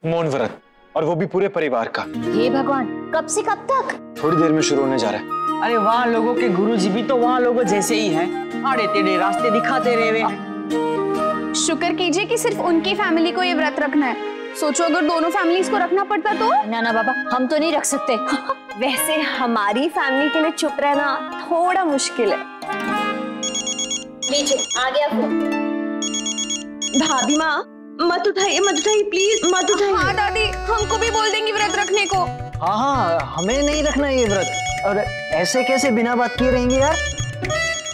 मौन व्रत, और वो भी पूरे परिवार का। हे भगवान, कब से कब तक? थोड़ी देर में शुरू होने जा रहा है। अरे वहाँ लोगों के गुरुजी भी तो वहाँ लोगों जैसे ही हैं, आड़े टेढ़े रास्ते दिखाते रहे हैं। शुक्र कीजिए कि सिर्फ उनकी फैमिली को ये व्रत रखना है। सोचो अगर दोनों फैमिलीज को रखना पड़ता तो। ना ना बाबा, हम तो नहीं रख सकते। वैसे हमारी फैमिली के लिए चुप रहना थोड़ा मुश्किल है। नीचे आ गया फोन। भाभी माँ मत उठाइए प्लीज मत उठाइए। हाँ दादी, हमको भी बोल देंगी व्रत रखने को। हाँ हाँ, हमें नहीं रखना ये व्रत। और ऐसे कैसे बिना बात किए रहेंगे यार?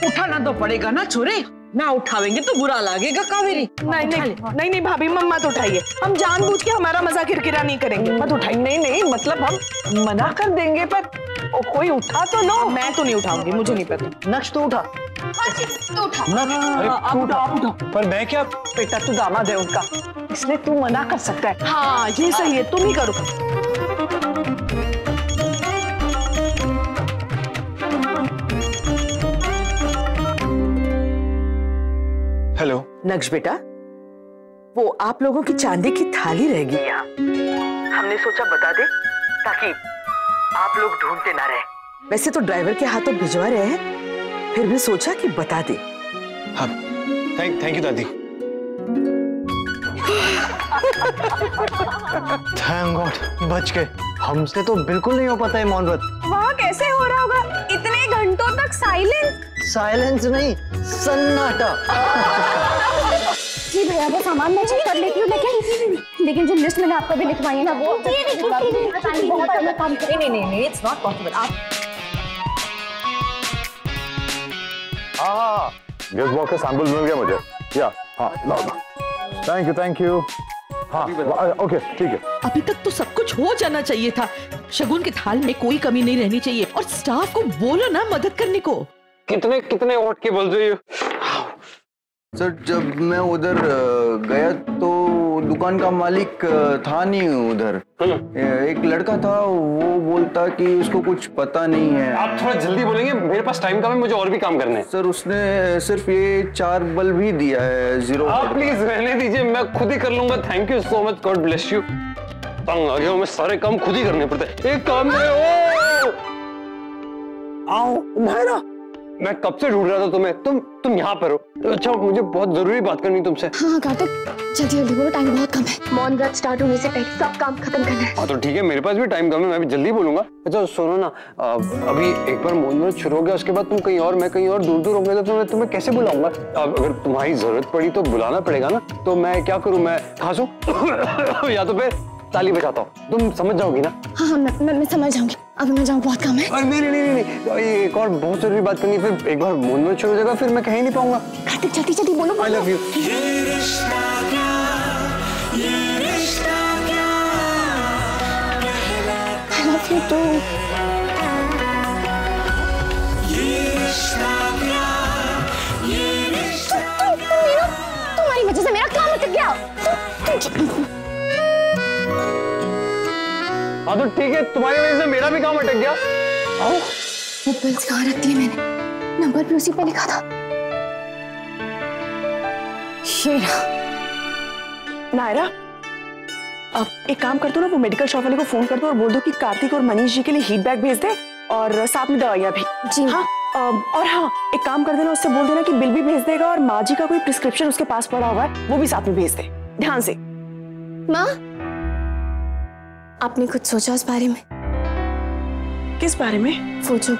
उठाना तो पड़ेगा ना छोरे, ना उठावेंगे तो बुरा लगेगा कावेरी। नहीं भाभी मत उठाइए, हम जानबूझ के हमारा मजाक किरकिरा नहीं करेंगे। मत उठाइए। नहीं मतलब हम मना कर देंगे, पर कोई उठा तो लो। मैं तो नहीं उठाऊंगी, मुझे नहीं पता। नक्श तो उठा। हाँ जी, तो उठा। आप उठा। पर मैं क्या? बेटा तू दामाद है उनका, इसलिए तू मना कर सकता है। हाँ ये सही है, तुम ही करो। हेलो नक्श बेटा, वो आप लोगों की चांदी की थाली रह गई यहाँ, हमने सोचा बता दे ताकि आप लोग ढूंढते ना रहे। वैसे तो ड्राइवर के हाथों भिजवा रहे हैं, फिर भी सोचा कि बता दे। हाँ, थैंक यू दादी। थैंक गॉड, बच गए। हमसे तो बिल्कुल नहीं हो पाता है मौन व्रत। वहाँ कैसे हो रहा होगा इतने घंटों तक साइलेंस नहीं, सन्नाटा। जी भैया, वो सामान मैं चेक कर लेती हूँ, लेकिन जो लिस्ट मैंने आपको भी लिखवाई है ना वो बहुत काम। नहीं, इट्स नॉट पॉसिबल। आप हाँ, गेस्ट बॉक्स का सैंपल मिल गया मुझे। या हाँ, थैंक यू। हाँ ओके ठीक है। अभी तक तो सब कुछ हो जाना चाहिए था। शगुन के थाल में कोई कमी नहीं रहनी चाहिए, और स्टाफ को बोलो ना मदद करने को। कितने वोट के बोल रही हो? सर जब मैं उधर गया तो दुकान का मालिक था नहीं उधर। एक लड़का था, वो बोलता कि उसको कुछ पता नहीं है। आप थोड़ा जल्दी बोलेंगे, मेरे पास टाइम कम है, मुझे और भी काम करने हैं। सर उसने सिर्फ ये 4 बल्ब ही दिया है, 0। आप प्लीज रहने दीजिए, मैं खुद ही कर लूंगा। Thank you so much, God bless you. तंग आ गया हूं मैं, सारे काम खुद ही करने पड़ते हैं। एक काम करो। आओ नायरा, मैं कब से ढूंढ रहा था तुम्हें। तुम यहाँ पर हो। अच्छा, मुझे बहुत जरूरी बात करनी तुमसे। हाँ कार्तिक, जल्दी बोलो, टाइम बहुत कम है। मौन व्रत स्टार्ट होने से पहले सब काम खत्म करना है। हाँ तो ठीक है, मेरे पास भी टाइम कम है, मैं भी जल्दी बोलूंगा। अच्छा सुनो ना, अभी एक बार मौन व्रत शुरू हो गया, उसके बाद तुम कहीं और, मैं कहीं और दूर होंगे, तो मैं तुम्हें कैसे बुलाऊंगा? अगर तुम्हारी जरूरत पड़ी तो बुलाना पड़ेगा ना। तो मैं क्या करूँ, मैं खांसूं या तो फिर ताली बजाता हूँ, तुम समझ जाओगी ना? हाँ मैं समझ जाऊंगी। अब मैं जाऊँ, बहुत काम है। नहीं, एक और बहुत जरूरी बात करनी, फिर एक बार मौन व्रत शुरू हो जाएगा, फिर मैं कहीं नहीं पाऊंगा। कार्तिक जल्दी बोलो। I love you. I love you too. तुम्हारी वजह से मेरा काम अटक गया। हाँ तो ठीक है, तुम्हारी वजह से मेरा भी काम अटक गया। आओ। वो बिल्स कहाँ रख दिए मैंने? नंबर भी उसी पे लिखा था। नायरा, अब एक काम कर दो ना, वो मेडिकल शॉप वाले को फोन कर दो और बोल दो कि कार्तिक और मनीष जी के लिए हीट बैग भेज दे, और साथ में दवाइयाँ भी। जी हाँ। और हाँ, एक काम कर देना, उससे बोल देना कि बिल भी भेज देगा, और माँ जी का कोई प्रिस्क्रिप्शन उसके पास पड़ा हुआ है वो भी साथ में भेज दे, ध्यान से। माँ, आपने कुछ सोचा उस बारे में? किस बारे में? वो जो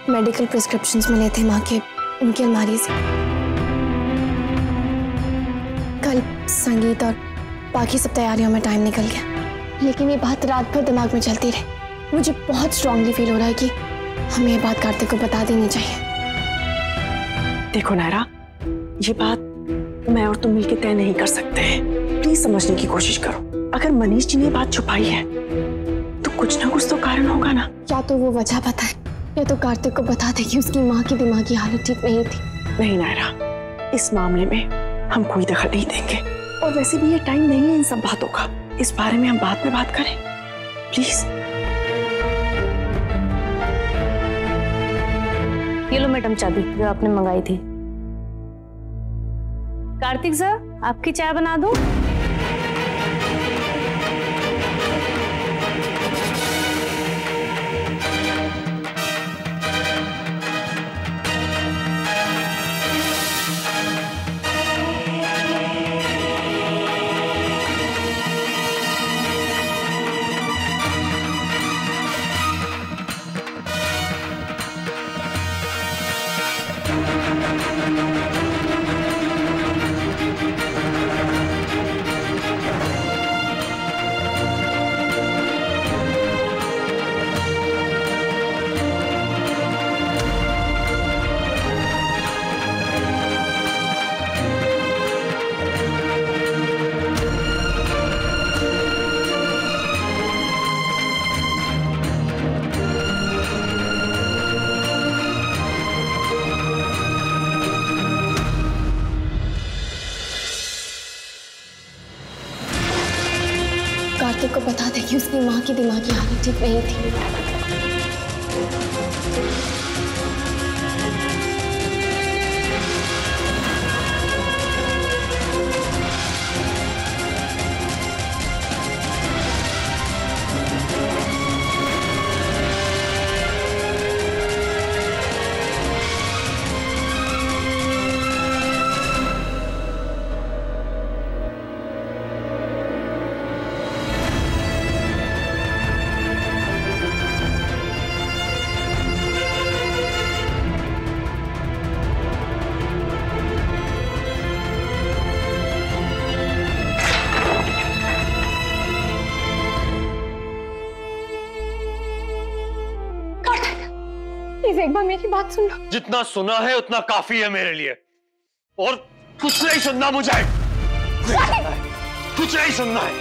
मेडिकल प्रिस्क्रिप्शंस मिले थे माँ के उनकी अलमारी से। कल संगीत और बाकी सब तैयारियों में टाइम निकल गया, लेकिन ये बात रात भर दिमाग में चलती रही। मुझे बहुत स्ट्रांगली फील हो रहा है कि हमें ये बात कार्तिक को बता देनी चाहिए। देखो नायरा, ये बात मैं और तुम मिलकर तय नहीं कर सकते हैं, प्लीज समझने की कोशिश करो। अगर मनीष जी ने ये बात छुपाई है तो कुछ ना कुछ तो कारण होगा ना। या तो वो वजह बताए, या तो कार्तिक को बता दे कि उसकी माँ की दिमागी हालत ठीक नहीं थी। नहीं नायरा, इस मामले में हम कोई दखल नहीं देंगे, और वैसे भी ये टाइम नहीं है इन सब बातों का। इस बारे में हम बाद में बात करें, प्लीज। ये लो मैडम चाबी जो आपने मंगाई थी। कार्तिक सर, आपकी चाय बना दूं? कार्तिक को बता दे कि उसकी माँ की दिमागी हालत ठीक नहीं थी। एक बार मेरी बात सुन लो। जितना सुना है उतना काफी है मेरे लिए, और कुछ नहीं सुनना मुझे, कुछ नहीं सुनना है।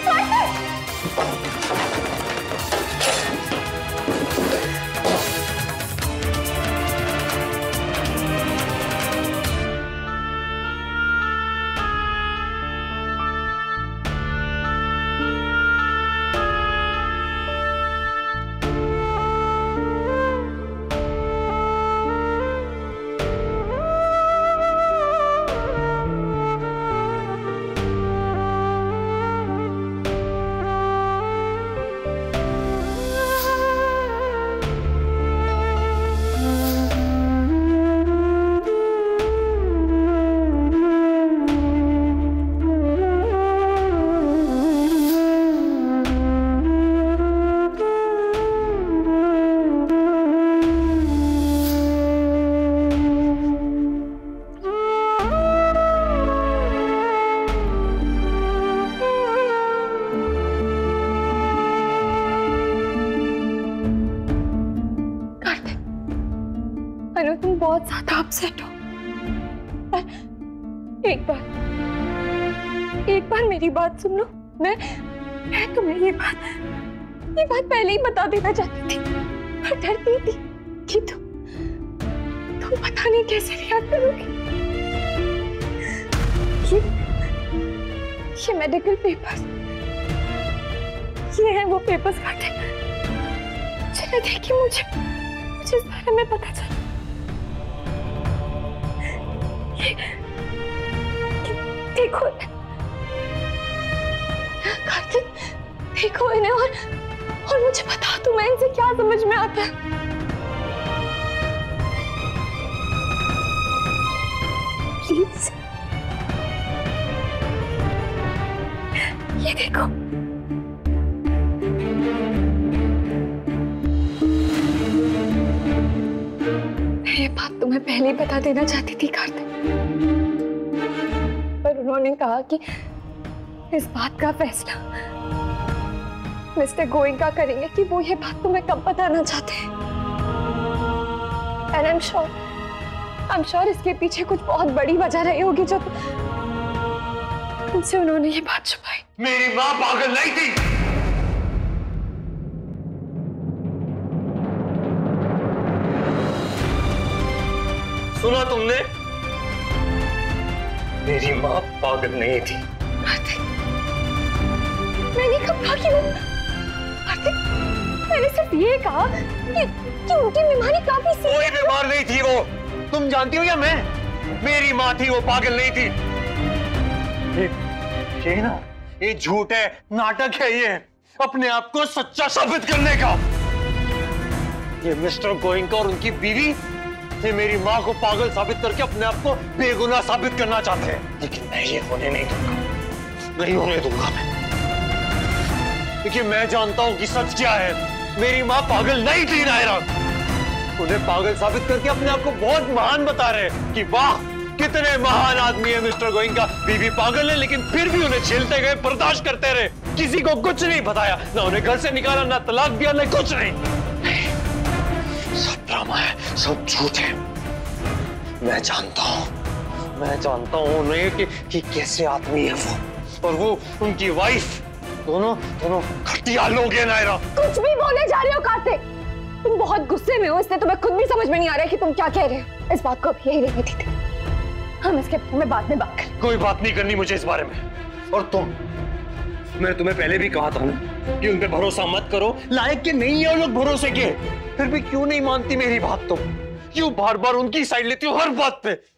तुम बहुत ज्यादा अपसेट हो। एक बार मेरी बात सुन लो। मैं तुम्हें ये बात पहले ही बता देना चाहती थी, पर डरती थी कि तुम पता नहीं कैसे रिएक्ट करोगी। ये मेडिकल पेपर्स, ये हैं वो पेपर्स काटे जिन्हें देखी मुझे इस बारे में पता चला। देखो कार्तिक, देखो इन्हें और मुझे बता तुम्हें इनसे क्या समझ में आता है। प्लीज ये देखो। ये बात तुम्हें पहले ही बता देना चाहती थी कार्तिक, पर उन्होंने कहा कि इस बात का फैसला मिस्टर गोइंका करेंगे कि वो ये बात तुम्हें कब बताना चाहते हैं। And I'm sure इसके पीछे कुछ बहुत बड़ी वजह रही होगी जो तुमसे उन्होंने ये बात छुपाई। मेरी माँ पागल नहीं थी। सुना तुमने? मेरी माँ पागल नहीं थी। मैंने कब कहा कि वो मैंने सिर्फ ये कहा कि उनकी बीमारी काफी सीरियस। कोई बीमार नहीं थी वो, तुम जानती हो या मैं? मेरी माँ थी, वो पागल नहीं थी। ये ना, ये झूठ है, नाटक है, ये अपने आप को सच्चा साबित करने का। ये मिस्टर गोइंका और उनकी बीवी ये मेरी माँ को पागल साबित करके अपने आप को बेगुनाह साबित करना चाहते हैं, लेकिन मैं ये होने नहीं दूंगा, नहीं होने दूंगा मैं। देखिए मैं जानता हूं कि सच क्या है। मेरी माँ पागल नहीं थी नायरा। उन्हें पागल साबित करके अपने आप को बहुत महान बता रहे हैं कि वाह कितने महान आदमी है मिस्टर गोइंका। बीवी पागल है लेकिन फिर भी उन्हें झेलते गए, बर्दाश्त करते रहे, किसी को कुछ नहीं बताया, ना उन्हें घर से निकाला, ना तलाक दिया, ना कुछ नहीं। सब ड्रामा है, सब झूठ है। मैं जानता हूं उन्हें कि कैसे आदमी है वो, और वो उनकी वाइफ, दोनों घटिया लोग हैं नायरा। कुछ भी बोले जा रहे हो कार्तिक, तुम बहुत गुस्से में हो, इसलिए तुम्हें खुद भी समझ में नहीं आ रहा है कि तुम क्या कह रहे हो। इस बात को अभी यही रहने दीजिए, हम इसके बारे में बाद में बात करें। कोई बात नहीं करनी मुझे इस बारे में। और मैंने तुम्हें पहले भी कहा था ना कि उन पे भरोसा मत करो, लायक के नहीं है वो लोग भरोसे के। फिर भी क्यों नहीं मानती मेरी बात तुम? क्यों बार बार उनकी साइड लेती हो हर बात पे?